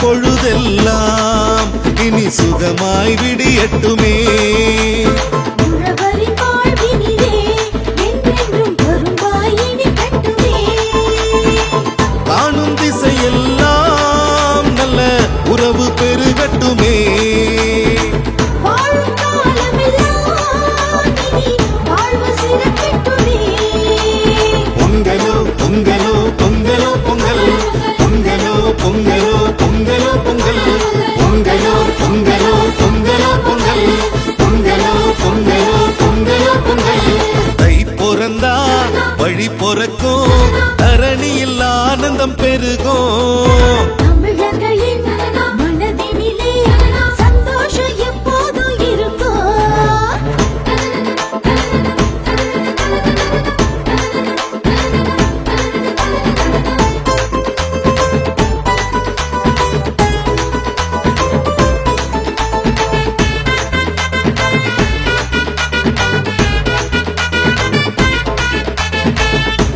பொழுதெல்லாம் இனி சுகமாய் விடியட்டுமே. காணும் திசையெல்லாம் நல்ல உறவு பெருகட்டுமே. பொங்கலோ பொங்கலோ பொங்கலோ பொங்கல், பொங்கலோ பொங்கலோ பொங்கலோ பொங்கல், பொங்கலோ பொங்கலோ பொங்கலோ பொங்கல், பொங்கலோ பொங்கலோ பொங்கலோ பொங்கல். தை பிறந்தா வழி பிறக்கும், தரணியில் ஆனந்தம் பெருகும்.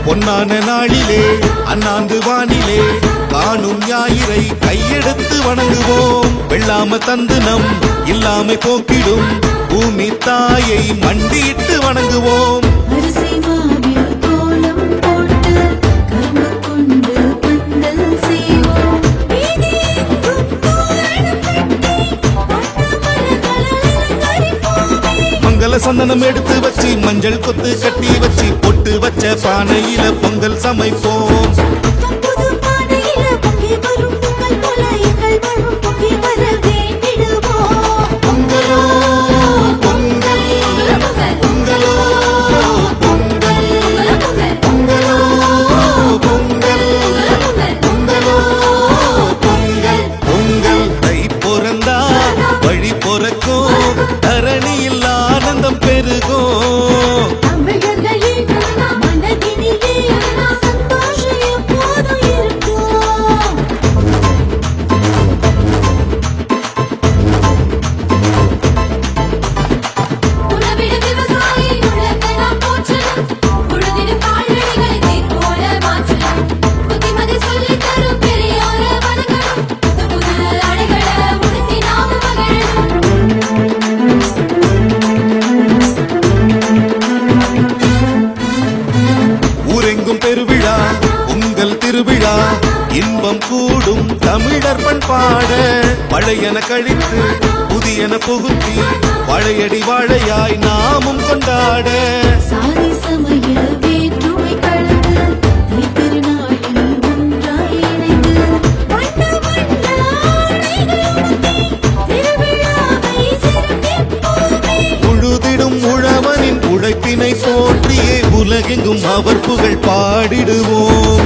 பொன்னான நாளிலே அண்ணாந்து வானிலே காணும் ஞாயிறை கையெடுத்து வணங்குவோம். வெள்ளாம தந்து நம் இல்லாமை போக்கிடும் பூமி தாயை மண்டியிட்டு வணங்குவோம். மங்கள சந்தனம் எடுத்து வச்சு மஞ்சள் கொத்து கட்டி வச்சு பொட்டு வச்ச பானையில பொங்கல் சமைப்போம். பொங்கலோ பொங்கல், பொங்கலோ பொங்கல், பொங்கலோ பொங்கல், பொங்கலோ பொங்கல். பொங்கல் தை பிறந்தா வழி பிறக்கும், தரணியில் ஆனந்தம் பெருகும். பெருவிழா உங்கள் திருவிழா இன்பம் கூடும் தமிழர் பண்பாட, பழையன கழித்து புதியன புகுத்தி பழையடி வாழையாய் நாமும் கொண்டாட. உழுதிடும் உழவனின் உழைப்பினை போற்றியே உலகெங்கும் அவர் புகழ் பாடிடுவோம்.